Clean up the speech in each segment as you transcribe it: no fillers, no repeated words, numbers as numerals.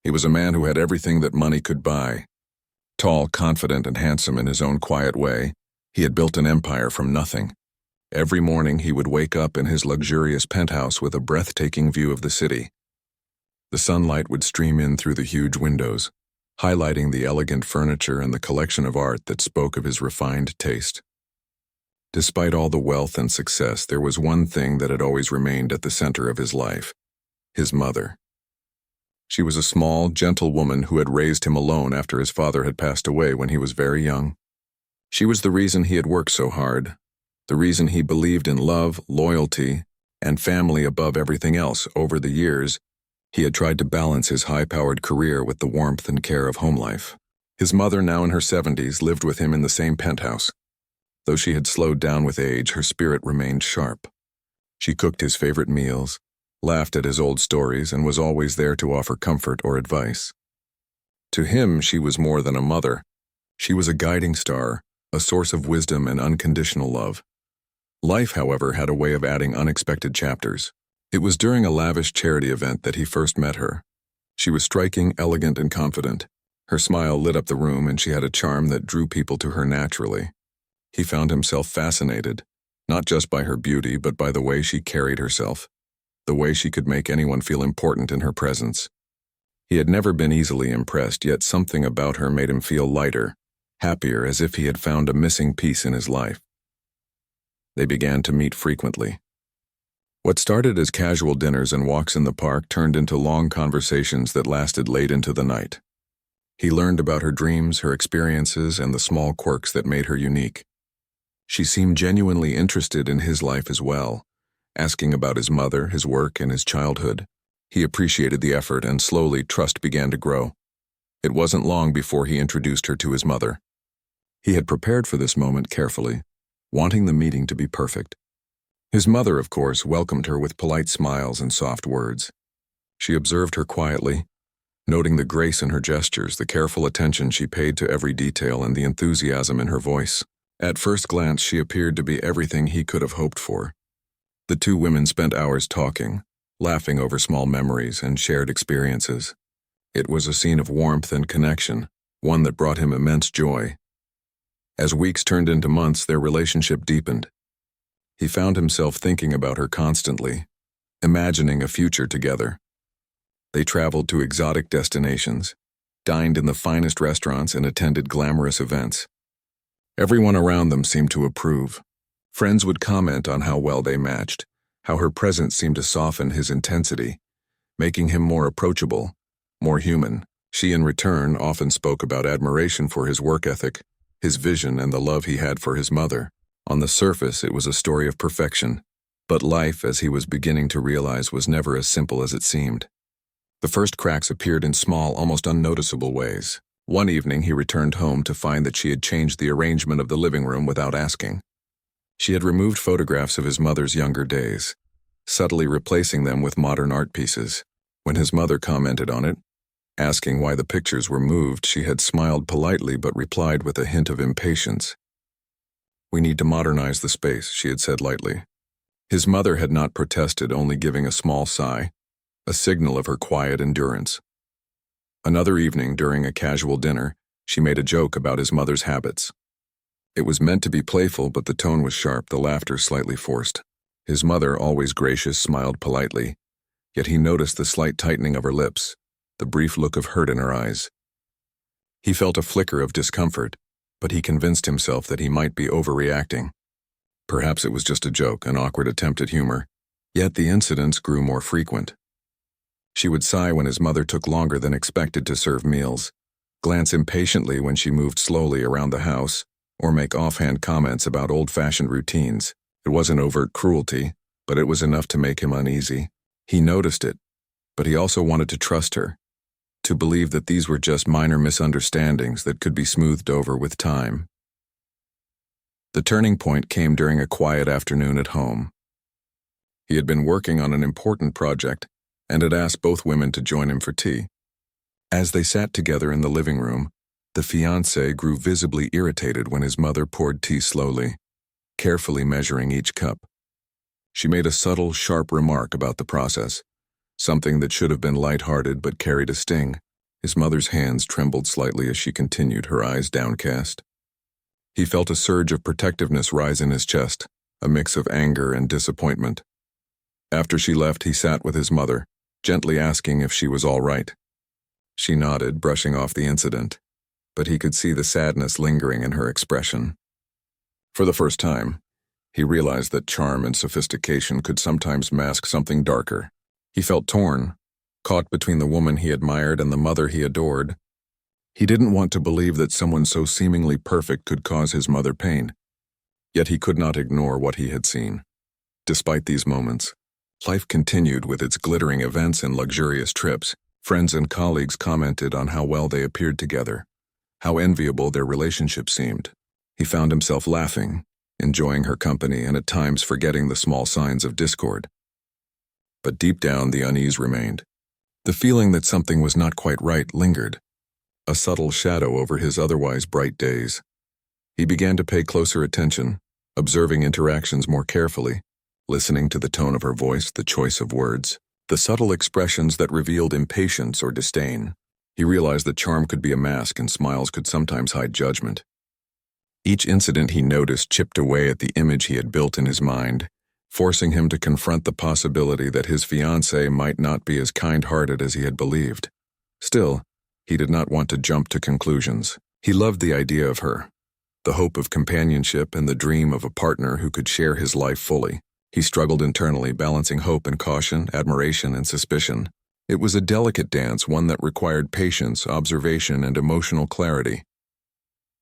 He was a man who had everything that money could buy. Tall, confident, and handsome in his own quiet way, he had built an empire from nothing. Every morning he would wake up in his luxurious penthouse with a breathtaking view of the city. The sunlight would stream in through the huge windows, highlighting the elegant furniture and the collection of art that spoke of his refined taste. Despite all the wealth and success, there was one thing that had always remained at the center of his life: his mother. She was a small, gentle woman who had raised him alone after his father had passed away when he was very young. She was the reason he had worked so hard, the reason he believed in love, loyalty, and family above everything else. Over the years, he had tried to balance his high-powered career with the warmth and care of home life. His mother, now in her 70s, lived with him in the same penthouse. Though she had slowed down with age, her spirit remained sharp. She cooked his favorite meals, laughed at his old stories, and was always there to offer comfort or advice. To him, she was more than a mother. She was a guiding star, a source of wisdom and unconditional love. Life, however, had a way of adding unexpected chapters. It was during a lavish charity event that he first met her. She was striking, elegant, and confident. Her smile lit up the room, and she had a charm that drew people to her naturally. He found himself fascinated, not just by her beauty, but by the way she carried herself, the way she could make anyone feel important in her presence. He had never been easily impressed, yet something about her made him feel lighter, happier, as if he had found a missing piece in his life. They began to meet frequently. What started as casual dinners and walks in the park turned into long conversations that lasted late into the night. He learned about her dreams, her experiences, and the small quirks that made her unique. She seemed genuinely interested in his life as well, asking about his mother, his work, and his childhood. He appreciated the effort, and slowly trust began to grow. It wasn't long before he introduced her to his mother. He had prepared for this moment carefully, wanting the meeting to be perfect. His mother, of course, welcomed her with polite smiles and soft words. She observed her quietly, noting the grace in her gestures, the careful attention she paid to every detail, and the enthusiasm in her voice. At first glance, she appeared to be everything he could have hoped for. The two women spent hours talking, laughing over small memories and shared experiences. It was a scene of warmth and connection, one that brought him immense joy. As weeks turned into months, their relationship deepened. He found himself thinking about her constantly, imagining a future together. They traveled to exotic destinations, dined in the finest restaurants, and attended glamorous events. Everyone around them seemed to approve. Friends would comment on how well they matched, how her presence seemed to soften his intensity, making him more approachable, more human. She, in return, often spoke about admiration for his work ethic, his vision, and the love he had for his mother. On the surface, it was a story of perfection, but life, as he was beginning to realize, was never as simple as it seemed. The first cracks appeared in small, almost unnoticeable ways. One evening, he returned home to find that she had changed the arrangement of the living room without asking. She had removed photographs of his mother's younger days, subtly replacing them with modern art pieces. When his mother commented on it, asking why the pictures were moved, she had smiled politely but replied with a hint of impatience. "We need to modernize the space," she had said lightly. His mother had not protested, only giving a small sigh, a signal of her quiet endurance. Another evening, during a casual dinner, she made a joke about his mother's habits. It was meant to be playful, but the tone was sharp, the laughter slightly forced. His mother, always gracious, smiled politely, yet he noticed the slight tightening of her lips, the brief look of hurt in her eyes. He felt a flicker of discomfort, but he convinced himself that he might be overreacting. Perhaps it was just a joke, an awkward attempt at humor. Yet the incidents grew more frequent. She would sigh when his mother took longer than expected to serve meals, glance impatiently when she moved slowly around the house, or make offhand comments about old-fashioned routines. It wasn't overt cruelty, but it was enough to make him uneasy. He noticed it, but he also wanted to trust her, to believe that these were just minor misunderstandings that could be smoothed over with time. The turning point came during a quiet afternoon at home. He had been working on an important project and had asked both women to join him for tea. As they sat together in the living room, the fiancé grew visibly irritated when his mother poured tea slowly, carefully measuring each cup. She made a subtle, sharp remark about the process, something that should have been light-hearted but carried a sting. His mother's hands trembled slightly as she continued, her eyes downcast. He felt a surge of protectiveness rise in his chest, a mix of anger and disappointment. After she left, he sat with his mother, gently asking if she was all right. She nodded, brushing off the incident, but he could see the sadness lingering in her expression. For the first time, he realized that charm and sophistication could sometimes mask something darker. He felt torn, caught between the woman he admired and the mother he adored. He didn't want to believe that someone so seemingly perfect could cause his mother pain, yet he could not ignore what he had seen. Despite these moments, life continued with its glittering events and luxurious trips. Friends and colleagues commented on how well they appeared together, how enviable their relationship seemed. He found himself laughing, enjoying her company, and at times forgetting the small signs of discord. But deep down, the unease remained. The feeling that something was not quite right lingered, a subtle shadow over his otherwise bright days. He began to pay closer attention, observing interactions more carefully, listening to the tone of her voice, the choice of words, the subtle expressions that revealed impatience or disdain. He realized that charm could be a mask and smiles could sometimes hide judgment. Each incident he noticed chipped away at the image he had built in his mind, forcing him to confront the possibility that his fiancée might not be as kind-hearted as he had believed. Still, he did not want to jump to conclusions. He loved the idea of her, the hope of companionship and the dream of a partner who could share his life fully. He struggled internally, balancing hope and caution, admiration and suspicion. It was a delicate dance, one that required patience, observation, and emotional clarity.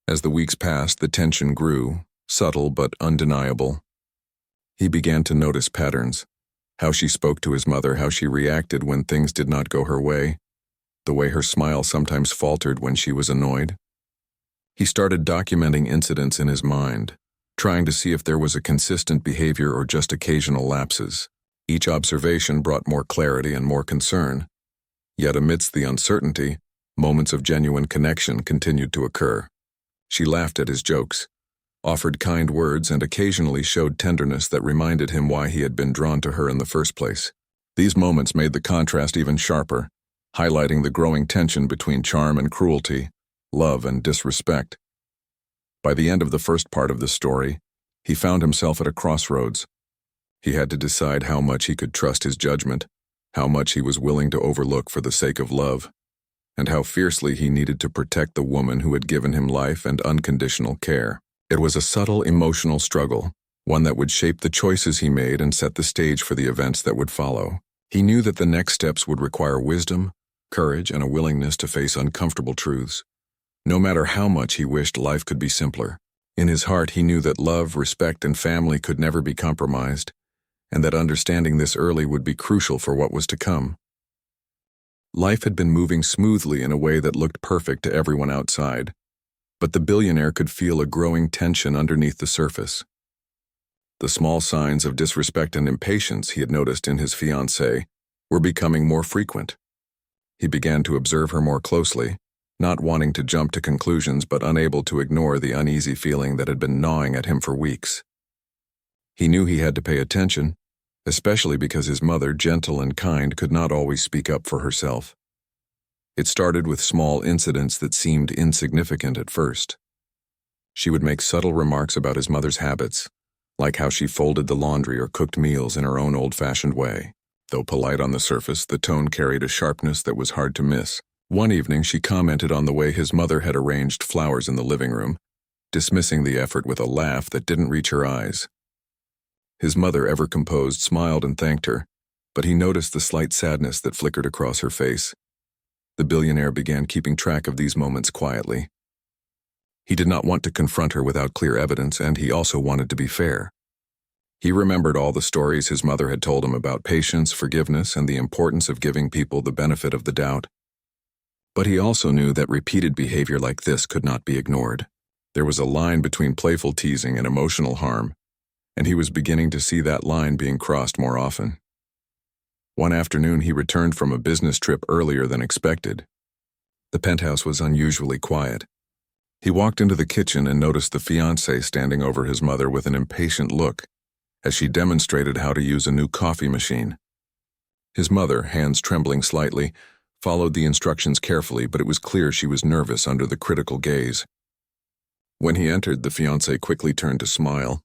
As the weeks passed, the tension grew, subtle but undeniable. He began to notice patterns, how she spoke to his mother, how she reacted when things did not go her way, the way her smile sometimes faltered when she was annoyed. He started documenting incidents in his mind, trying to see if there was a consistent behavior or just occasional lapses. Each observation brought more clarity and more concern. Yet amidst the uncertainty, moments of genuine connection continued to occur. She laughed at his jokes, offered kind words, and occasionally showed tenderness that reminded him why he had been drawn to her in the first place. These moments made the contrast even sharper, highlighting the growing tension between charm and cruelty, love and disrespect. By the end of the first part of the story, he found himself at a crossroads. He had to decide how much he could trust his judgment, how much he was willing to overlook for the sake of love, and how fiercely he needed to protect the woman who had given him life and unconditional care. It was a subtle emotional struggle, one that would shape the choices he made and set the stage for the events that would follow. He knew that the next steps would require wisdom, courage, and a willingness to face uncomfortable truths. No matter how much he wished life could be simpler, in his heart he knew that love, respect, and family could never be compromised, and that understanding this early would be crucial for what was to come. Life had been moving smoothly in a way that looked perfect to everyone outside, but the billionaire could feel a growing tension underneath the surface. The small signs of disrespect and impatience he had noticed in his fiancée were becoming more frequent. He began to observe her more closely, not wanting to jump to conclusions but unable to ignore the uneasy feeling that had been gnawing at him for weeks. He knew he had to pay attention, especially because his mother, gentle and kind, could not always speak up for herself. It started with small incidents that seemed insignificant at first. She would make subtle remarks about his mother's habits, like how she folded the laundry or cooked meals in her own old-fashioned way. Though polite on the surface, the tone carried a sharpness that was hard to miss. One evening, she commented on the way his mother had arranged flowers in the living room, dismissing the effort with a laugh that didn't reach her eyes. His mother, ever composed, smiled and thanked her, but he noticed the slight sadness that flickered across her face. The billionaire began keeping track of these moments quietly. He did not want to confront her without clear evidence, and he also wanted to be fair. He remembered all the stories his mother had told him about patience, forgiveness, and the importance of giving people the benefit of the doubt. But he also knew that repeated behavior like this could not be ignored. There was a line between playful teasing and emotional harm, and he was beginning to see that line being crossed more often. One afternoon, he returned from a business trip earlier than expected. The penthouse was unusually quiet. He walked into the kitchen and noticed the fiancé standing over his mother with an impatient look as she demonstrated how to use a new coffee machine. His mother, hands trembling slightly, followed the instructions carefully, but it was clear she was nervous under the critical gaze. When he entered, the fiancé quickly turned to smile,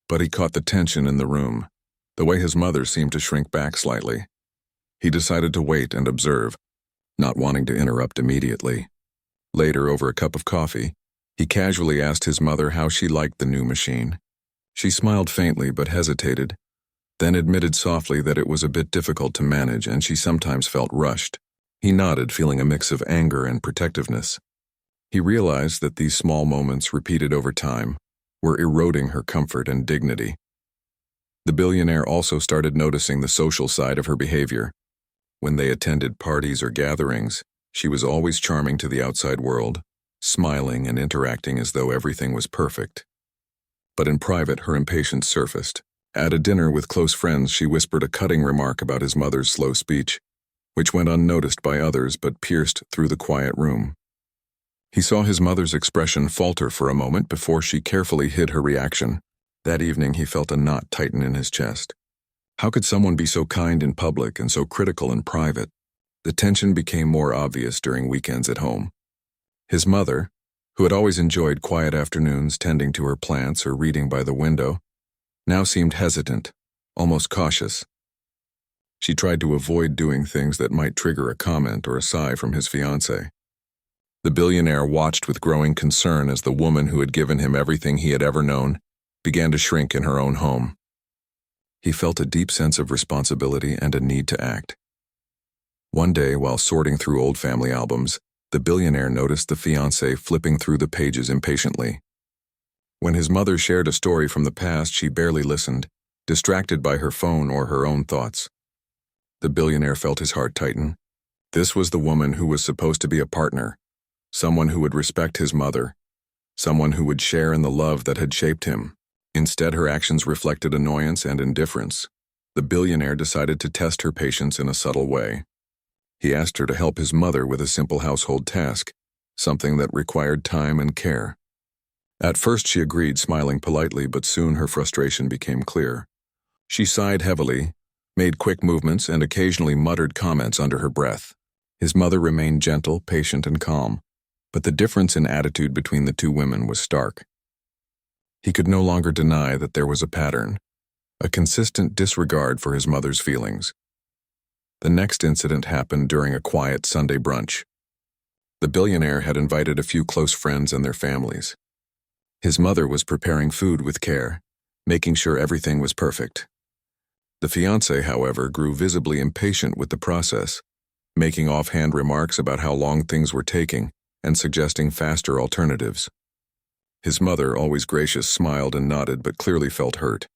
but he caught the tension in the room, the way his mother seemed to shrink back slightly. He decided to wait and observe, not wanting to interrupt immediately. Later, over a cup of coffee, he casually asked his mother how she liked the new machine. She smiled faintly but hesitated, then admitted softly that it was a bit difficult to manage and she sometimes felt rushed. He nodded, feeling a mix of anger and protectiveness. He realized that these small moments, repeated over time, were eroding her comfort and dignity. The billionaire also started noticing the social side of her behavior. When they attended parties or gatherings, she was always charming to the outside world, smiling and interacting as though everything was perfect. But in private, her impatience surfaced. At a dinner with close friends, she whispered a cutting remark about his mother's slow speech, which went unnoticed by others but pierced through the quiet room. He saw his mother's expression falter for a moment before she carefully hid her reaction. That evening, he felt a knot tighten in his chest. How could someone be so kind in public and so critical in private? The tension became more obvious during weekends at home. His mother, who had always enjoyed quiet afternoons tending to her plants or reading by the window, now seemed hesitant, almost cautious. She tried to avoid doing things that might trigger a comment or a sigh from his fiancée. The billionaire watched with growing concern as the woman who had given him everything he had ever known began to shrink in her own home. He felt a deep sense of responsibility and a need to act. One day, while sorting through old family albums, the billionaire noticed the fiancé flipping through the pages impatiently. When his mother shared a story from the past, she barely listened, distracted by her phone or her own thoughts. The billionaire felt his heart tighten. This was the woman who was supposed to be a partner, someone who would respect his mother, someone who would share in the love that had shaped him. Instead, her actions reflected annoyance and indifference. The billionaire decided to test her patience in a subtle way. He asked her to help his mother with a simple household task, something that required time and care. At first she agreed, smiling politely, but soon her frustration became clear. She sighed heavily, made quick movements, and occasionally muttered comments under her breath. His mother remained gentle, patient, and calm, but the difference in attitude between the two women was stark. He could no longer deny that there was a pattern, a consistent disregard for his mother's feelings. The next incident happened during a quiet Sunday brunch. The billionaire had invited a few close friends and their families. His mother was preparing food with care, making sure everything was perfect. The fiancé, however, grew visibly impatient with the process, making offhand remarks about how long things were taking and suggesting faster alternatives. His mother, always gracious, smiled and nodded but clearly felt hurt.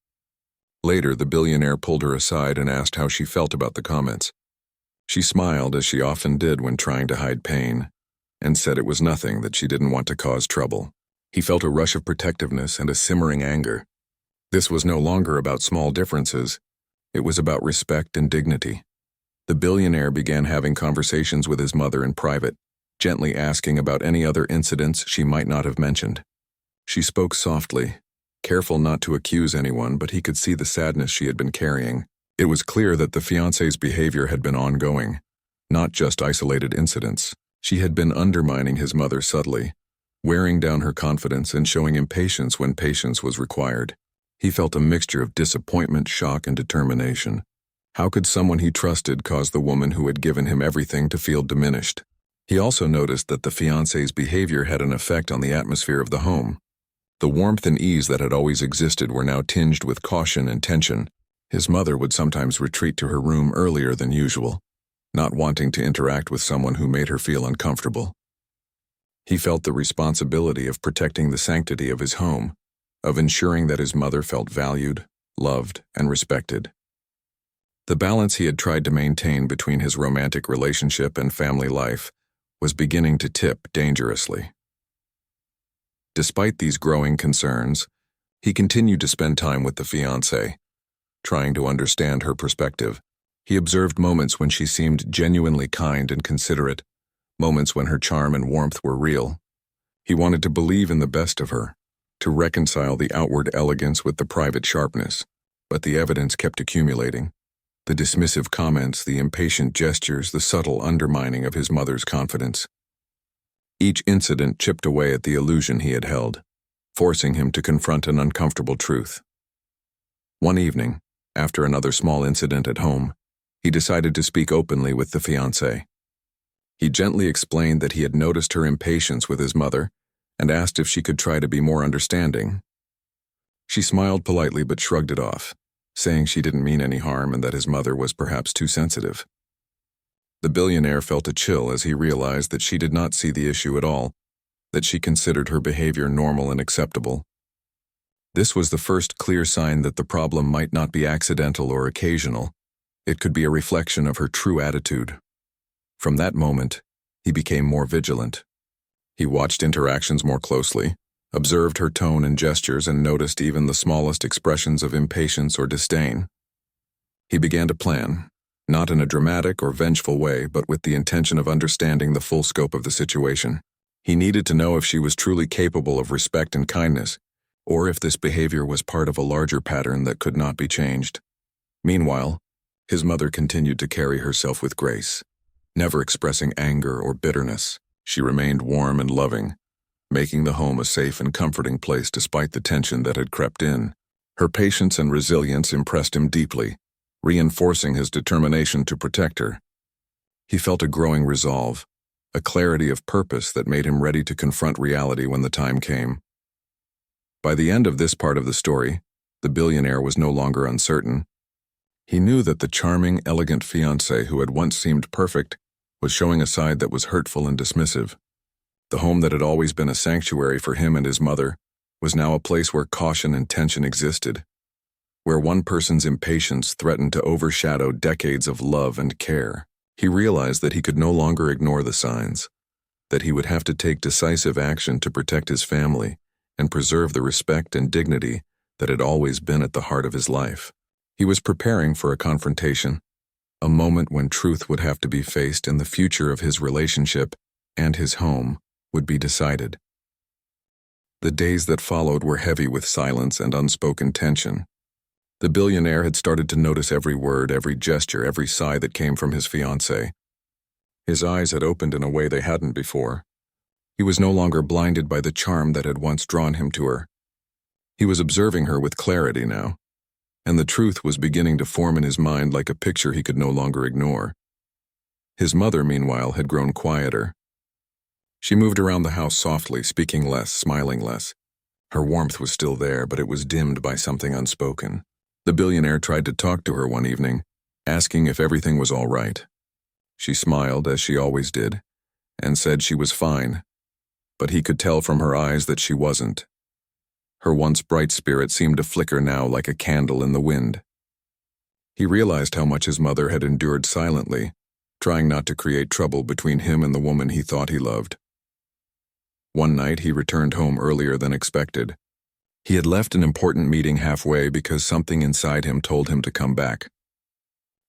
Later, the billionaire pulled her aside and asked how she felt about the comments. She smiled, as she often did when trying to hide pain, and said it was nothing, that she didn't want to cause trouble. He felt a rush of protectiveness and a simmering anger. This was no longer about small differences. It was about respect and dignity. The billionaire began having conversations with his mother in private, gently asking about any other incidents she might not have mentioned. She spoke softly, careful not to accuse anyone, but he could see the sadness she had been carrying. It was clear that the fiancé's behavior had been ongoing, not just isolated incidents. She had been undermining his mother subtly, wearing down her confidence and showing impatience when patience was required. He felt a mixture of disappointment, shock, and determination. How could someone he trusted cause the woman who had given him everything to feel diminished? He also noticed that the fiancé's behavior had an effect on the atmosphere of the home. The warmth and ease that had always existed were now tinged with caution and tension. His mother would sometimes retreat to her room earlier than usual, not wanting to interact with someone who made her feel uncomfortable. He felt the responsibility of protecting the sanctity of his home, of ensuring that his mother felt valued, loved, and respected. The balance he had tried to maintain between his romantic relationship and family life was beginning to tip dangerously. Despite these growing concerns, he continued to spend time with the fiancée, trying to understand her perspective. He observed moments when she seemed genuinely kind and considerate, moments when her charm and warmth were real. He wanted to believe in the best of her, to reconcile the outward elegance with the private sharpness, but the evidence kept accumulating. The dismissive comments, the impatient gestures, the subtle undermining of his mother's confidence. Each incident chipped away at the illusion he had held, forcing him to confront an uncomfortable truth. One evening, after another small incident at home, he decided to speak openly with the fiancée. He gently explained that he had noticed her impatience with his mother and asked if she could try to be more understanding. She smiled politely but shrugged it off, saying she didn't mean any harm and that his mother was perhaps too sensitive. The billionaire felt a chill as he realized that she did not see the issue at all, that she considered her behavior normal and acceptable. This was the first clear sign that the problem might not be accidental or occasional. It could be a reflection of her true attitude. From that moment, he became more vigilant. He watched interactions more closely, observed her tone and gestures, and noticed even the smallest expressions of impatience or disdain. He began to plan, not in a dramatic or vengeful way, but with the intention of understanding the full scope of the situation. He needed to know if she was truly capable of respect and kindness, or if this behavior was part of a larger pattern that could not be changed. Meanwhile, his mother continued to carry herself with grace, never expressing anger or bitterness. She remained warm and loving, making the home a safe and comforting place despite the tension that had crept in. Her patience and resilience impressed him deeply, reinforcing his determination to protect her. He felt a growing resolve, a clarity of purpose that made him ready to confront reality when the time came. By the end of this part of the story, the billionaire was no longer uncertain. He knew that the charming, elegant fiancée who had once seemed perfect was showing a side that was hurtful and dismissive. The home that had always been a sanctuary for him and his mother was now a place where caution and tension existed, where one person's impatience threatened to overshadow decades of love and care. He realized that he could no longer ignore the signs, that he would have to take decisive action to protect his family and preserve the respect and dignity that had always been at the heart of his life. He was preparing for a confrontation, a moment when truth would have to be faced and the future of his relationship and his home would be decided. The days that followed were heavy with silence and unspoken tension. The billionaire had started to notice every word, every gesture, every sigh that came from his fiancée. His eyes had opened in a way they hadn't before. He was no longer blinded by the charm that had once drawn him to her. He was observing her with clarity now, and the truth was beginning to form in his mind like a picture he could no longer ignore. His mother, meanwhile, had grown quieter. She moved around the house softly, speaking less, smiling less. Her warmth was still there, but it was dimmed by something unspoken. The billionaire tried to talk to her one evening, asking if everything was all right. She smiled, as she always did, and said she was fine, but he could tell from her eyes that she wasn't. Her once bright spirit seemed to flicker now like a candle in the wind. He realized how much his mother had endured silently, trying not to create trouble between him and the woman he thought he loved. One night he returned home earlier than expected. He had left an important meeting halfway because something inside him told him to come back.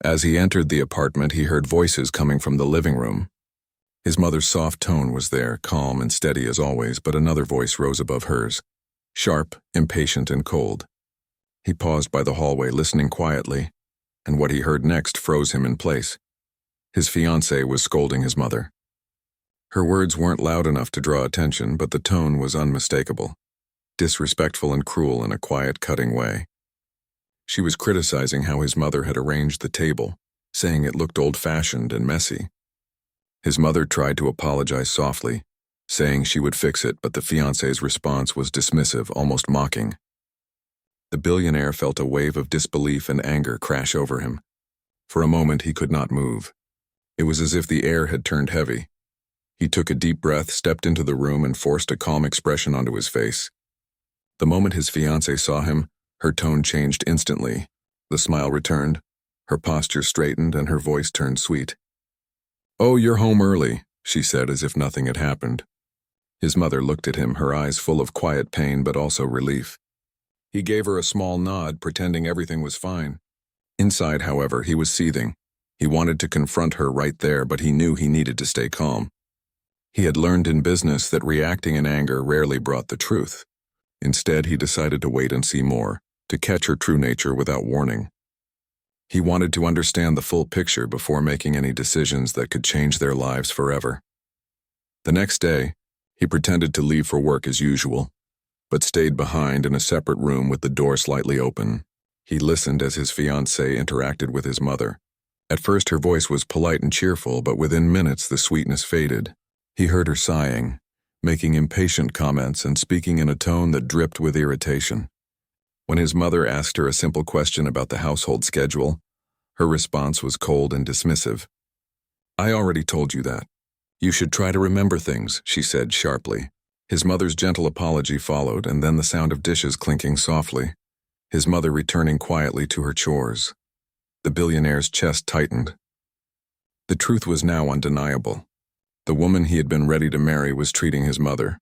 As he entered the apartment, he heard voices coming from the living room. His mother's soft tone was there, calm and steady as always, but another voice rose above hers, sharp, impatient, and cold. He paused by the hallway, listening quietly, and what he heard next froze him in place. His fiancée was scolding his mother. Her words weren't loud enough to draw attention, but the tone was unmistakable, disrespectful and cruel in a quiet, cutting way. She was criticizing how his mother had arranged the table, saying it looked old-fashioned and messy. His mother tried to apologize softly, saying she would fix it, but the fiancé's response was dismissive, almost mocking. The billionaire felt a wave of disbelief and anger crash over him. For a moment he could not move. It was as if the air had turned heavy. He took a deep breath, stepped into the room, and forced a calm expression onto his face. The moment his fiancée saw him, her tone changed instantly. The smile returned, her posture straightened, and her voice turned sweet. "Oh, you're home early," she said as if nothing had happened. His mother looked at him, her eyes full of quiet pain but also relief. He gave her a small nod, pretending everything was fine. Inside, however, he was seething. He wanted to confront her right there, but he knew he needed to stay calm. He had learned in business that reacting in anger rarely brought the truth. Instead, he decided to wait and see more, to catch her true nature without warning. He wanted to understand the full picture before making any decisions that could change their lives forever. The next day, he pretended to leave for work as usual, but stayed behind in a separate room with the door slightly open. He listened as his fiancée interacted with his mother. At first her voice was polite and cheerful, but within minutes the sweetness faded. He heard her sighing, making impatient comments and speaking in a tone that dripped with irritation. When his mother asked her a simple question about the household schedule, her response was cold and dismissive. "I already told you that. You should try to remember things," she said sharply. His mother's gentle apology followed, and then the sound of dishes clinking softly, his mother returning quietly to her chores. The billionaire's chest tightened. The truth was now undeniable. The woman he had been ready to marry was treating his mother,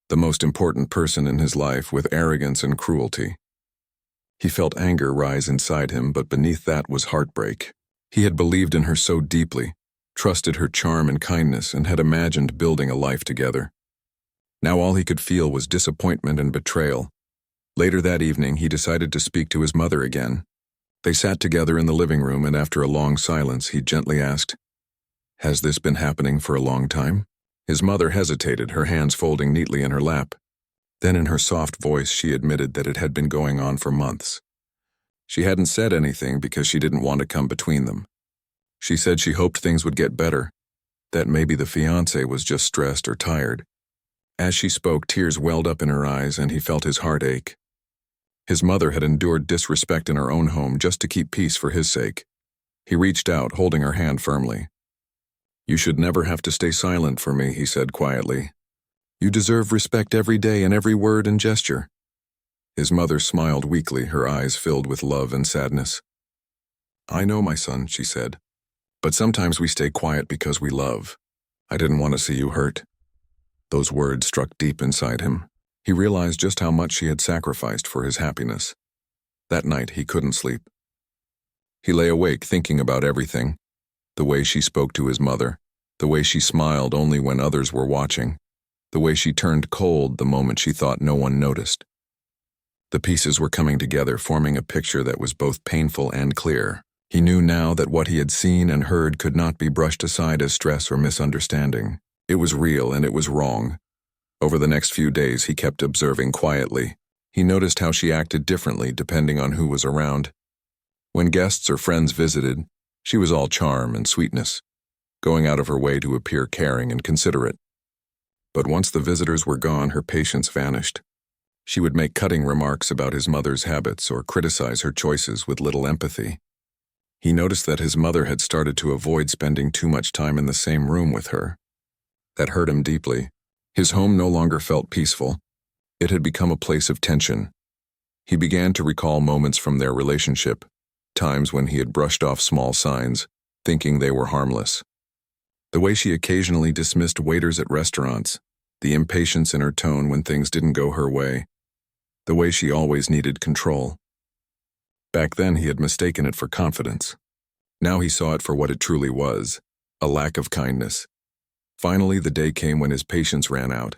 the most important person in his life, with arrogance and cruelty. He felt anger rise inside him, but beneath that was heartbreak. He had believed in her so deeply, trusted her charm and kindness, and had imagined building a life together. Now all he could feel was disappointment and betrayal. Later that evening, he decided to speak to his mother again. They sat together in the living room, and after a long silence, he gently asked, "Has this been happening for a long time?" His mother hesitated, her hands folding neatly in her lap. Then in her soft voice, she admitted that it had been going on for months. She hadn't said anything because she didn't want to come between them. She said she hoped things would get better, that maybe the fiancé was just stressed or tired. As she spoke, tears welled up in her eyes, and he felt his heart ache. His mother had endured disrespect in her own home just to keep peace for his sake. He reached out, holding her hand firmly. "You should never have to stay silent for me," he said quietly. "You deserve respect every day in every word and gesture." His mother smiled weakly, her eyes filled with love and sadness. "I know, my son," she said, "but sometimes we stay quiet because we love. I didn't want to see you hurt." Those words struck deep inside him. He realized just how much she had sacrificed for his happiness. That night, he couldn't sleep. He lay awake thinking about everything: the way she spoke to his mother, the way she smiled only when others were watching, the way she turned cold the moment she thought no one noticed. The pieces were coming together, forming a picture that was both painful and clear. He knew now that what he had seen and heard could not be brushed aside as stress or misunderstanding. It was real, and it was wrong. Over the next few days, he kept observing quietly. He noticed how she acted differently depending on who was around. When guests or friends visited, she was all charm and sweetness, going out of her way to appear caring and considerate. But once the visitors were gone, her patience vanished. She would make cutting remarks about his mother's habits or criticize her choices with little empathy. He noticed that his mother had started to avoid spending too much time in the same room with her. That hurt him deeply. His home no longer felt peaceful. It had become a place of tension. He began to recall moments from their relationship, times when he had brushed off small signs, thinking they were harmless. The way she occasionally dismissed waiters at restaurants, the impatience in her tone when things didn't go her way, the way she always needed control. Back then, he had mistaken it for confidence. Now he saw it for what it truly was: a lack of kindness. Finally, the day came when his patience ran out.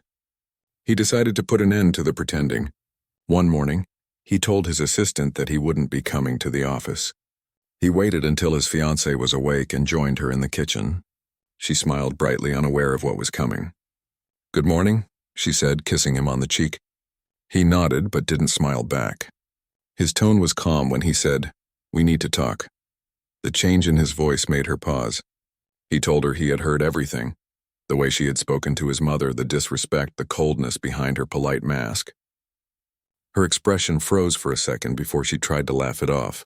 He decided to put an end to the pretending. One morning, he told his assistant that he wouldn't be coming to the office. He waited until his fiancée was awake and joined her in the kitchen. She smiled brightly, unaware of what was coming. "Good morning," she said, kissing him on the cheek. He nodded but didn't smile back. His tone was calm when he said, "We need to talk." The change in his voice made her pause. He told her he had heard everything: the way she had spoken to his mother, the disrespect, the coldness behind her polite mask. Her expression froze for a second before she tried to laugh it off.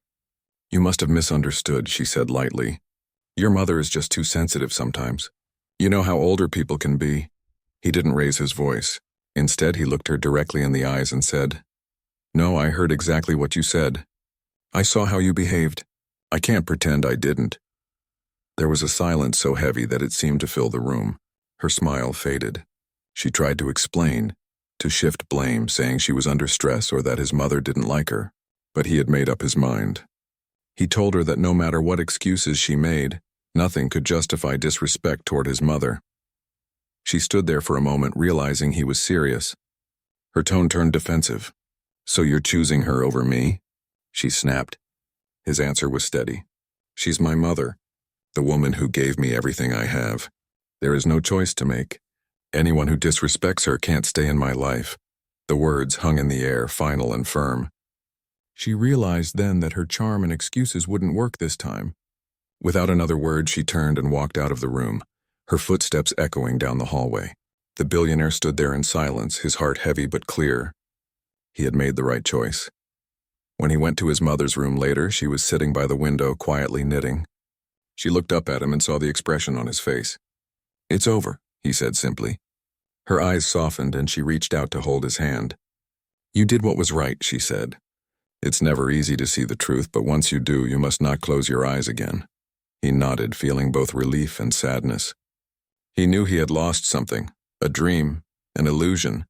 "You must have misunderstood," she said lightly. "Your mother is just too sensitive sometimes. You know how older people can be." He didn't raise his voice. Instead, he looked her directly in the eyes and said, "No, I heard exactly what you said. I saw how you behaved. I can't pretend I didn't." There was a silence so heavy that it seemed to fill the room. Her smile faded. She tried to explain, to shift blame, saying she was under stress or that his mother didn't like her. But he had made up his mind. He told her that no matter what excuses she made, nothing could justify disrespect toward his mother. She stood there for a moment, realizing he was serious. Her tone turned defensive. "So you're choosing her over me?" she snapped. His answer was steady. She's my mother, the woman who gave me everything I have. There is no choice to make. Anyone who disrespects her can't stay in my life." The words hung in the air, final and firm. She realized then that her charm and excuses wouldn't work this time. Without another word, she turned and walked out of the room, her footsteps echoing down the hallway. The billionaire stood there in silence, his heart heavy but clear. He had made the right choice. When he went to his mother's room later, she was sitting by the window, quietly knitting. She looked up at him and saw the expression on his face. "It's over," he said simply. Her eyes softened and she reached out to hold his hand. "You did what was right," she said. "It's never easy to see the truth, but once you do, you must not close your eyes again." He nodded, feeling both relief and sadness. He knew he had lost something, a dream, an illusion,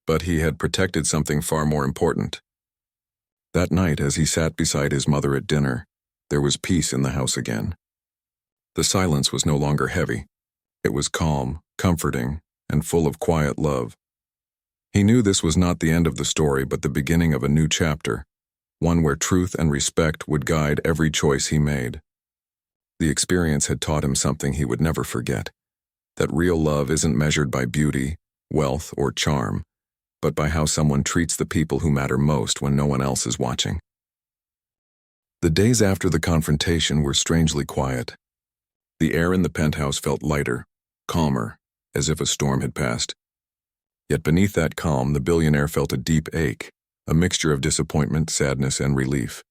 but he had protected something far more important. That night, as he sat beside his mother at dinner, there was peace in the house again. The silence was no longer heavy. It was calm, comforting, and full of quiet love. He knew this was not the end of the story, but the beginning of a new chapter, one where truth and respect would guide every choice he made. The experience had taught him something he would never forget, that real love isn't measured by beauty, wealth, or charm, but by how someone treats the people who matter most when no one else is watching. The days after the confrontation were strangely quiet. The air in the penthouse felt lighter, calmer, as if a storm had passed. Yet beneath that calm, the billionaire felt a deep ache, a mixture of disappointment, sadness, and relief.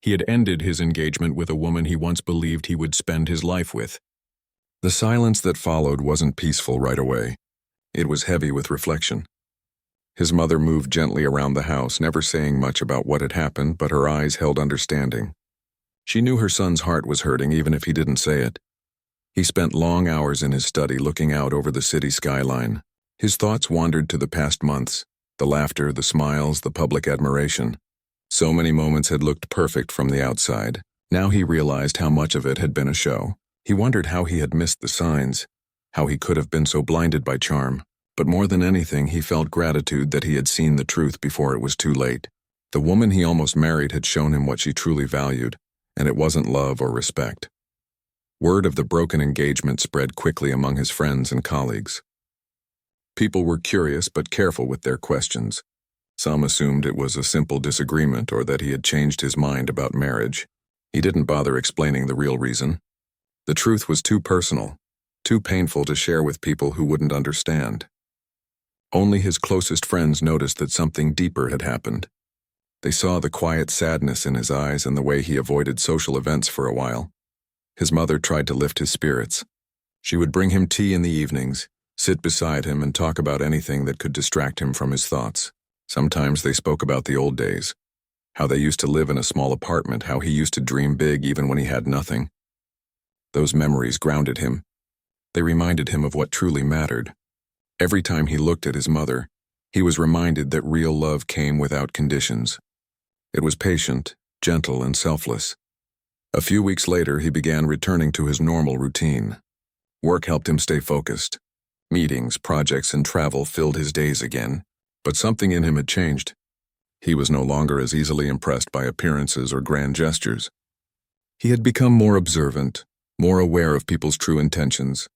He had ended his engagement with a woman he once believed he would spend his life with. The silence that followed wasn't peaceful right away. It was heavy with reflection. His mother moved gently around the house, never saying much about what had happened, but her eyes held understanding. She knew her son's heart was hurting even if he didn't say it. He spent long hours in his study looking out over the city skyline. His thoughts wandered to the past months, the laughter, the smiles, the public admiration. So many moments had looked perfect from the outside. Now he realized how much of it had been a show. He wondered how he had missed the signs, how he could have been so blinded by charm. But more than anything, he felt gratitude that he had seen the truth before it was too late. The woman he almost married had shown him what she truly valued, and it wasn't love or respect. Word of the broken engagement spread quickly among his friends and colleagues. People were curious but careful with their questions. Some assumed it was a simple disagreement or that he had changed his mind about marriage. He didn't bother explaining the real reason. The truth was too personal, too painful to share with people who wouldn't understand. Only his closest friends noticed that something deeper had happened. They saw the quiet sadness in his eyes and the way he avoided social events for a while. His mother tried to lift his spirits. She would bring him tea in the evenings, sit beside him, and talk about anything that could distract him from his thoughts. Sometimes they spoke about the old days, how they used to live in a small apartment, how he used to dream big even when he had nothing. Those memories grounded him. They reminded him of what truly mattered. Every time he looked at his mother, he was reminded that real love came without conditions. It was patient, gentle, and selfless. A few weeks later, he began returning to his normal routine. Work helped him stay focused. Meetings, projects, and travel filled his days again. But something in him had changed. He was no longer as easily impressed by appearances or grand gestures. He had become more observant, more aware of people's true intentions.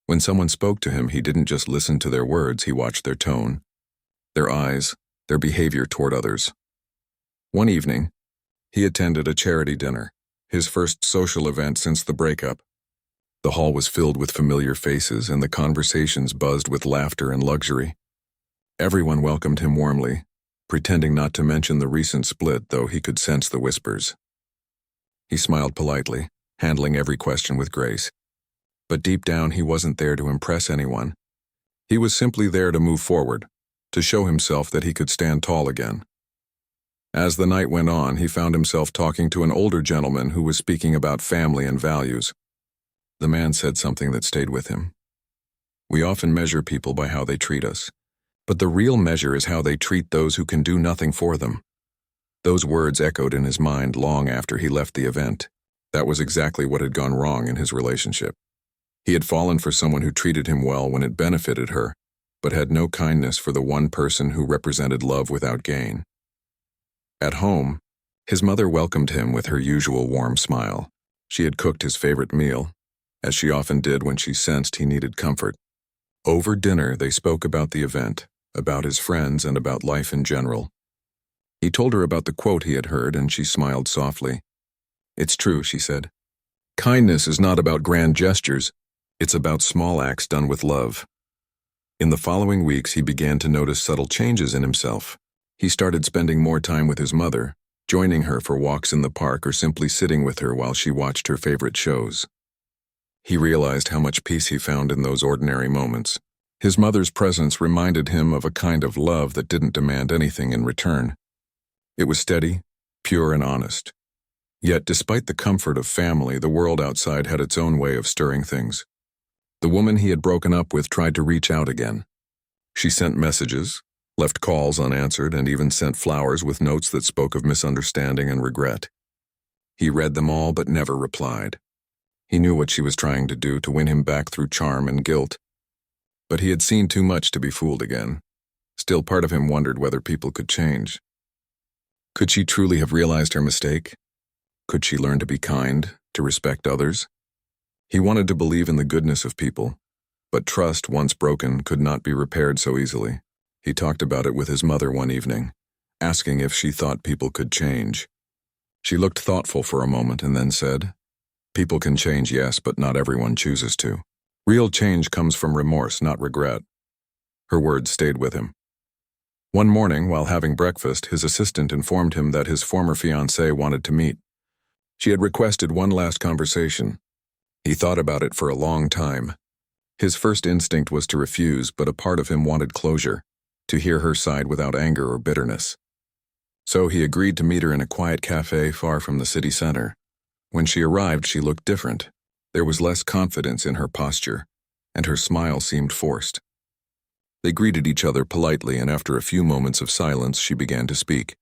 When someone spoke to him, he didn't just listen to their words, he watched their tone, their eyes, their behavior toward others. One evening, he attended a charity dinner, his first social event since the breakup. The hall was filled with familiar faces, and the conversations buzzed with laughter and luxury. Everyone welcomed him warmly, pretending not to mention the recent split, though he could sense the whispers. He smiled politely, handling every question with grace. But deep down, he wasn't there to impress anyone. He was simply there to move forward, to show himself that he could stand tall again. As the night went on, he found himself talking to an older gentleman who was speaking about family and values. The man said something that stayed with him. We often measure people by how they treat us, but the real measure is how they treat those who can do nothing for them. Those words echoed in his mind long after he left the event. That was exactly what had gone wrong in his relationship. He had fallen for someone who treated him well when it benefited her, but had no kindness for the one person who represented love without gain. At home, his mother welcomed him with her usual warm smile. She had cooked his favorite meal, as she often did when she sensed he needed comfort. Over dinner, they spoke about the event, about his friends, and about life in general. He told her about the quote he had heard, and she smiled softly. "It's true," she said. "Kindness is not about grand gestures. It's about small acts done with love." In the following weeks, he began to notice subtle changes in himself. He started spending more time with his mother, joining her for walks in the park or simply sitting with her while she watched her favorite shows. He realized how much peace he found in those ordinary moments. His mother's presence reminded him of a kind of love that didn't demand anything in return. It was steady, pure, and honest. Yet, despite the comfort of family, the world outside had its own way of stirring things. The woman he had broken up with tried to reach out again. She sent messages, left calls unanswered, and even sent flowers with notes that spoke of misunderstanding and regret. He read them all but never replied. He knew what she was trying to do, to win him back through charm and guilt. But he had seen too much to be fooled again. Still, part of him wondered whether people could change. Could she truly have realized her mistake? Could she learn to be kind, to respect others? He wanted to believe in the goodness of people, but trust, once broken, could not be repaired so easily. He talked about it with his mother one evening, asking if she thought people could change. She looked thoughtful for a moment and then said, "People can change, yes, but not everyone chooses to. Real change comes from remorse, not regret." Her words stayed with him. One morning, while having breakfast, his assistant informed him that his former fiancée wanted to meet. She had requested one last conversation. He thought about it for a long time. His first instinct was to refuse, but a part of him wanted closure, to hear her side without anger or bitterness. So he agreed to meet her in a quiet cafe far from the city center. When she arrived, she looked different. There was less confidence in her posture, and her smile seemed forced. They greeted each other politely, and after a few moments of silence, she began to speak.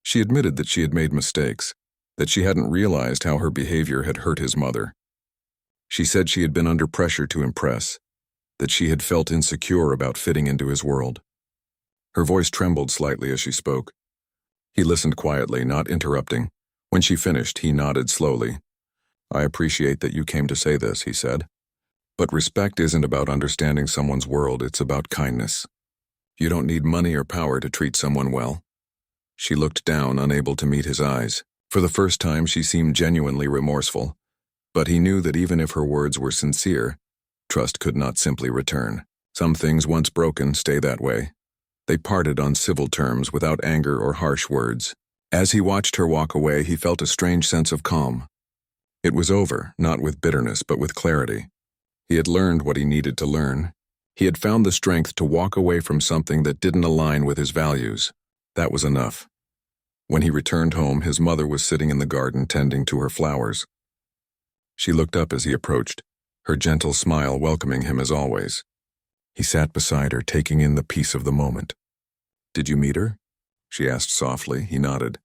She admitted that she had made mistakes, that she hadn't realized how her behavior had hurt his mother. She said she had been under pressure to impress, that she had felt insecure about fitting into his world. Her voice trembled slightly as she spoke. He listened quietly, not interrupting. When she finished, he nodded slowly. "I appreciate that you came to say this," he said. "But respect isn't about understanding someone's world, it's about kindness. You don't need money or power to treat someone well." She looked down, unable to meet his eyes. For the first time, she seemed genuinely remorseful. But he knew that even if her words were sincere, trust could not simply return. Some things once broken stay that way. They parted on civil terms, without anger or harsh words. As he watched her walk away, he felt a strange sense of calm. It was over, not with bitterness, but with clarity. He had learned what he needed to learn. He had found the strength to walk away from something that didn't align with his values. That was enough. When he returned home, his mother was sitting in the garden tending to her flowers. She looked up as he approached, her gentle smile welcoming him as always. He sat beside her, taking in the peace of the moment. "Did you meet her?" she asked softly. He nodded.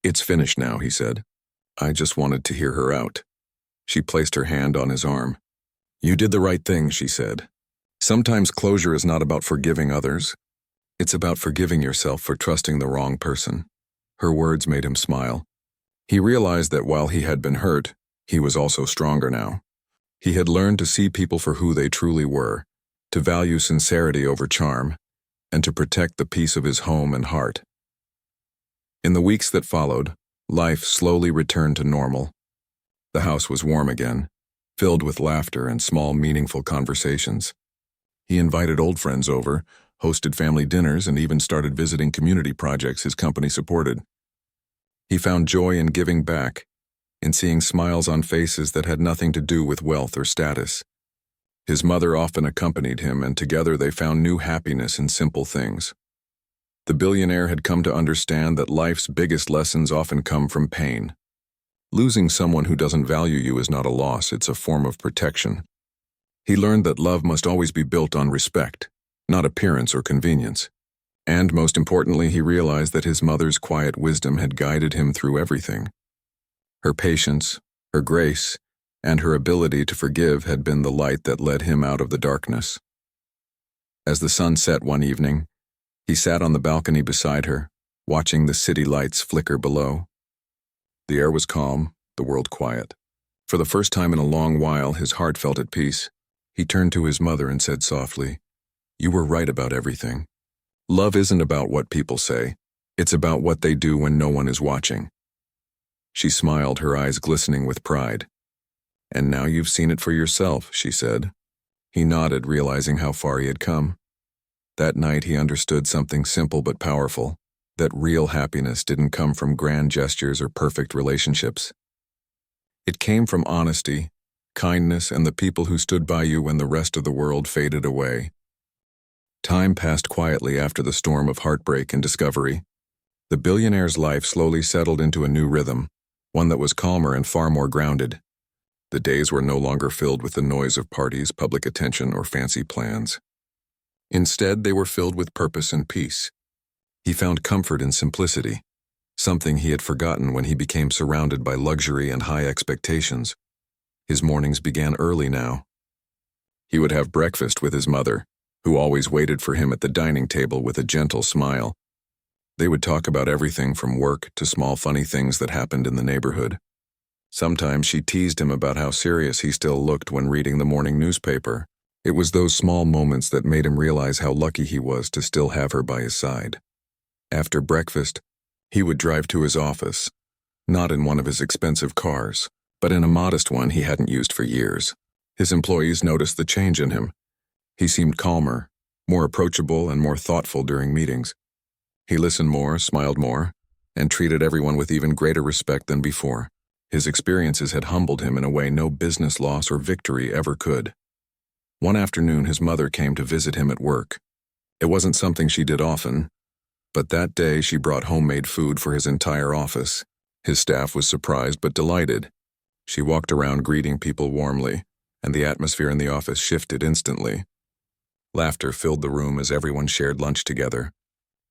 "It's finished now," he said. "I just wanted to hear her out." She placed her hand on his arm. "You did the right thing," she said. "Sometimes closure is not about forgiving others. It's about forgiving yourself for trusting the wrong person." Her words made him smile. He realized that while he had been hurt, he was also stronger now. He had learned to see people for who they truly were, to value sincerity over charm, and to protect the peace of his home and heart. In the weeks that followed, life slowly returned to normal. The house was warm again, filled with laughter and small, meaningful conversations. He invited old friends over, hosted family dinners, and even started visiting community projects his company supported. He found joy in giving back, in seeing smiles on faces that had nothing to do with wealth or status. His mother often accompanied him, and together they found new happiness in simple things. The billionaire had come to understand that life's biggest lessons often come from pain. Losing someone who doesn't value you is not a loss, it's a form of protection. He learned that love must always be built on respect, not appearance or convenience. And most importantly, he realized that his mother's quiet wisdom had guided him through everything. Her patience, her grace, and her ability to forgive had been the light that led him out of the darkness. As the sun set one evening, he sat on the balcony beside her, watching the city lights flicker below. The air was calm, the world quiet. For the first time in a long while, his heart felt at peace. He turned to his mother and said softly, "You were right about everything. Love isn't about what people say. It's about what they do when no one is watching." She smiled, her eyes glistening with pride. "And now you've seen it for yourself," she said. He nodded, realizing how far he had come. That night he understood something simple but powerful, that real happiness didn't come from grand gestures or perfect relationships. It came from honesty, kindness, and the people who stood by you when the rest of the world faded away. Time passed quietly after the storm of heartbreak and discovery. The billionaire's life slowly settled into a new rhythm, one that was calmer and far more grounded. The days were no longer filled with the noise of parties, public attention, or fancy plans. Instead, they were filled with purpose and peace. He found comfort in simplicity, something he had forgotten when he became surrounded by luxury and high expectations. His mornings began early now. He would have breakfast with his mother, who always waited for him at the dining table with a gentle smile. They would talk about everything from work to small funny things that happened in the neighborhood. Sometimes she teased him about how serious he still looked when reading the morning newspaper. It was those small moments that made him realize how lucky he was to still have her by his side. After breakfast, he would drive to his office, not in one of his expensive cars, but in a modest one he hadn't used for years. His employees noticed the change in him. He seemed calmer, more approachable, and more thoughtful during meetings. He listened more, smiled more, and treated everyone with even greater respect than before. His experiences had humbled him in a way no business loss or victory ever could. One afternoon, his mother came to visit him at work. It wasn't something she did often, but that day she brought homemade food for his entire office. His staff was surprised but delighted. She walked around greeting people warmly, and the atmosphere in the office shifted instantly. Laughter filled the room as everyone shared lunch together.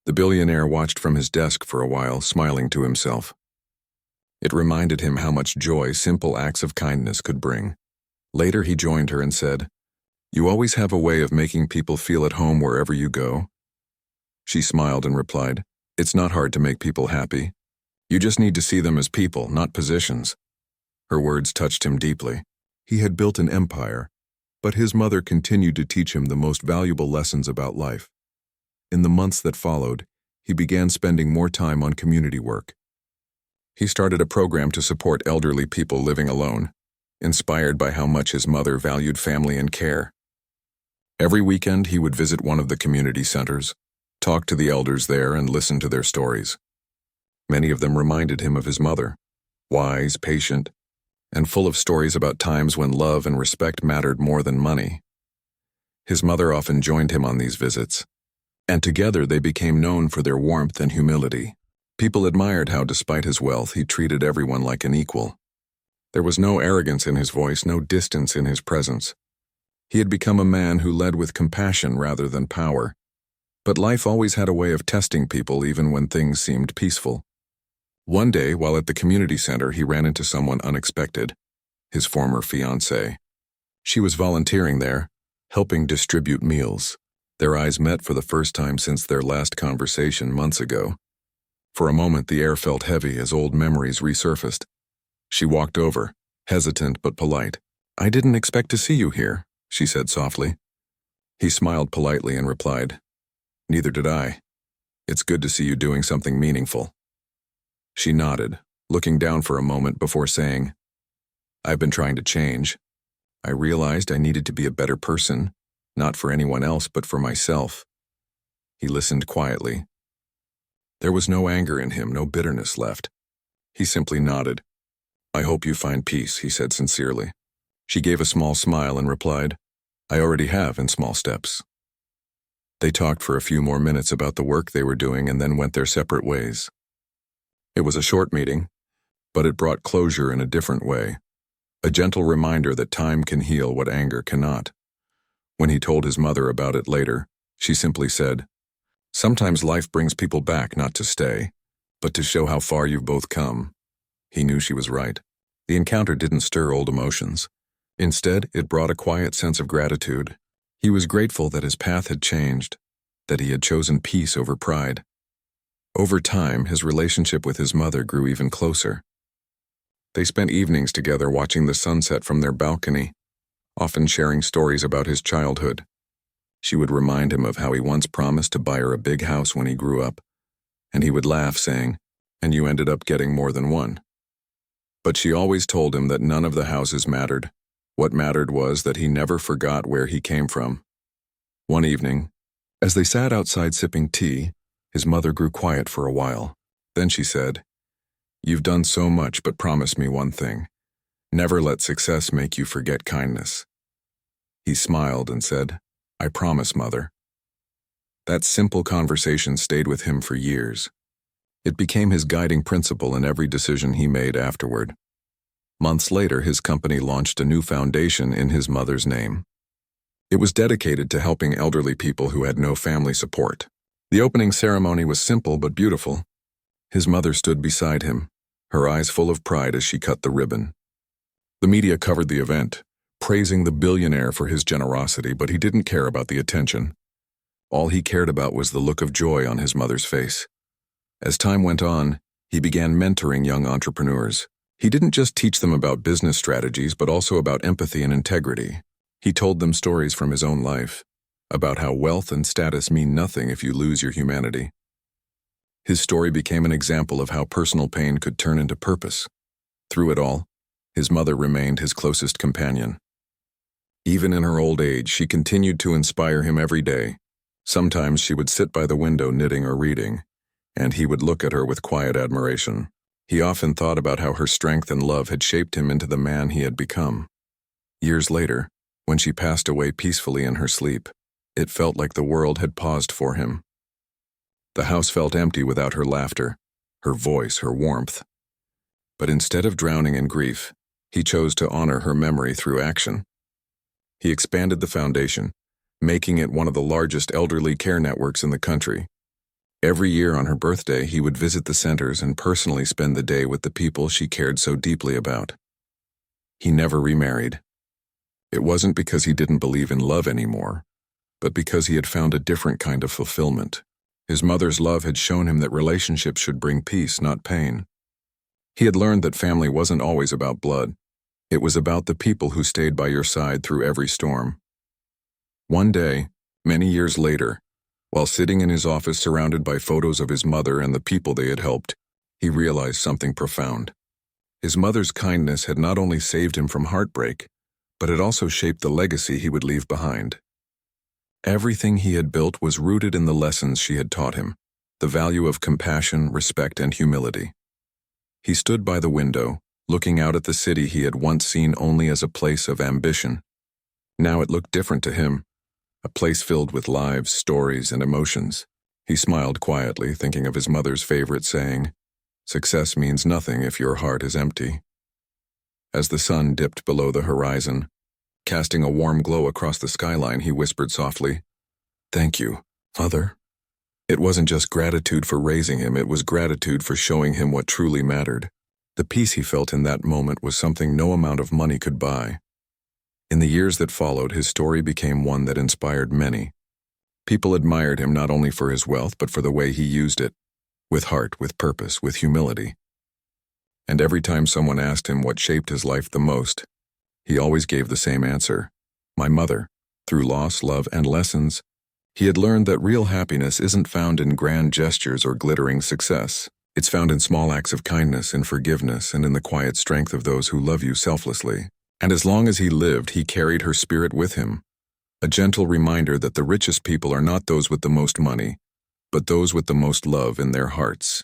The billionaire watched from his desk for a while, smiling to himself. It reminded him how much joy simple acts of kindness could bring. Later he joined her and said, "You always have a way of making people feel at home wherever you go." She smiled and replied, "It's not hard to make people happy. You just need to see them as people, not positions." Her words touched him deeply. He had built an empire, but his mother continued to teach him the most valuable lessons about life. In the months that followed, he began spending more time on community work. He started a program to support elderly people living alone, inspired by how much his mother valued family and care. Every weekend he would visit one of the community centers, talk to the elders there, and listen to their stories. Many of them reminded him of his mother, wise, patient, and full of stories about times when love and respect mattered more than money. His mother often joined him on these visits, and together they became known for their warmth and humility. People admired how, despite his wealth, he treated everyone like an equal. There was no arrogance in his voice, no distance in his presence. He had become a man who led with compassion rather than power. But life always had a way of testing people even when things seemed peaceful. One day, while at the community center, he ran into someone unexpected, his former fiancée. She was volunteering there, helping distribute meals. Their eyes met for the first time since their last conversation months ago. For a moment, the air felt heavy as old memories resurfaced. She walked over, hesitant but polite. "I didn't expect to see you here," she said softly. He smiled politely and replied, "Neither did I. It's good to see you doing something meaningful." She nodded, looking down for a moment before saying, "I've been trying to change. I realized I needed to be a better person, not for anyone else but for myself." He listened quietly. There was no anger in him, no bitterness left. He simply nodded. "I hope you find peace," he said sincerely. She gave a small smile and replied, "I already have in small steps." They talked for a few more minutes about the work they were doing and then went their separate ways. It was a short meeting, but it brought closure in a different way, a gentle reminder that time can heal what anger cannot. When he told his mother about it later, she simply said, "Sometimes life brings people back not to stay, but to show how far you've both come." He knew she was right. The encounter didn't stir old emotions. Instead, it brought a quiet sense of gratitude. He was grateful that his path had changed, that he had chosen peace over pride. Over time, his relationship with his mother grew even closer. They spent evenings together watching the sunset from their balcony, often sharing stories about his childhood. She would remind him of how he once promised to buy her a big house when he grew up, and he would laugh, saying, "And you ended up getting more than one." But she always told him that none of the houses mattered. What mattered was that he never forgot where he came from. One evening, as they sat outside sipping tea, his mother grew quiet for a while. Then she said, "You've done so much, but promise me one thing. Never let success make you forget kindness." He smiled and said, "I promise, Mother." That simple conversation stayed with him for years. It became his guiding principle in every decision he made afterward. Months later, his company launched a new foundation in his mother's name. It was dedicated to helping elderly people who had no family support. The opening ceremony was simple but beautiful. His mother stood beside him, her eyes full of pride as she cut the ribbon. The media covered the event, praising the billionaire for his generosity, but he didn't care about the attention. All he cared about was the look of joy on his mother's face. As time went on, he began mentoring young entrepreneurs. He didn't just teach them about business strategies, but also about empathy and integrity. He told them stories from his own life, about how wealth and status mean nothing if you lose your humanity. His story became an example of how personal pain could turn into purpose. Through it all, his mother remained his closest companion. Even in her old age, she continued to inspire him every day. Sometimes she would sit by the window knitting or reading, and he would look at her with quiet admiration. He often thought about how her strength and love had shaped him into the man he had become. Years later, when she passed away peacefully in her sleep, it felt like the world had paused for him. The house felt empty without her laughter, her voice, her warmth. But instead of drowning in grief, he chose to honor her memory through action. He expanded the foundation, making it one of the largest elderly care networks in the country. Every year on her birthday, he would visit the centers and personally spend the day with the people she cared so deeply about. He never remarried. It wasn't because he didn't believe in love anymore, but because he had found a different kind of fulfillment. His mother's love had shown him that relationships should bring peace, not pain. He had learned that family wasn't always about blood. It was about the people who stayed by your side through every storm. One day, many years later, while sitting in his office surrounded by photos of his mother and the people they had helped, he realized something profound. His mother's kindness had not only saved him from heartbreak, but it also shaped the legacy he would leave behind. Everything he had built was rooted in the lessons she had taught him, the value of compassion, respect, and humility. He stood by the window, looking out at the city he had once seen only as a place of ambition. Now it looked different to him, a place filled with lives, stories, and emotions. He smiled quietly, thinking of his mother's favorite saying, "Success means nothing if your heart is empty." As the sun dipped below the horizon, casting a warm glow across the skyline, he whispered softly, "Thank you, Mother." It wasn't just gratitude for raising him, it was gratitude for showing him what truly mattered. The peace he felt in that moment was something no amount of money could buy. In the years that followed, his story became one that inspired many. People admired him not only for his wealth, but for the way he used it, with heart, with purpose, with humility. And every time someone asked him what shaped his life the most, he always gave the same answer: "My mother." Through loss, love, and lessons, he had learned that real happiness isn't found in grand gestures or glittering success. It's found in small acts of kindness, in forgiveness, and in the quiet strength of those who love you selflessly. And as long as he lived, he carried her spirit with him, a gentle reminder that the richest people are not those with the most money, but those with the most love in their hearts.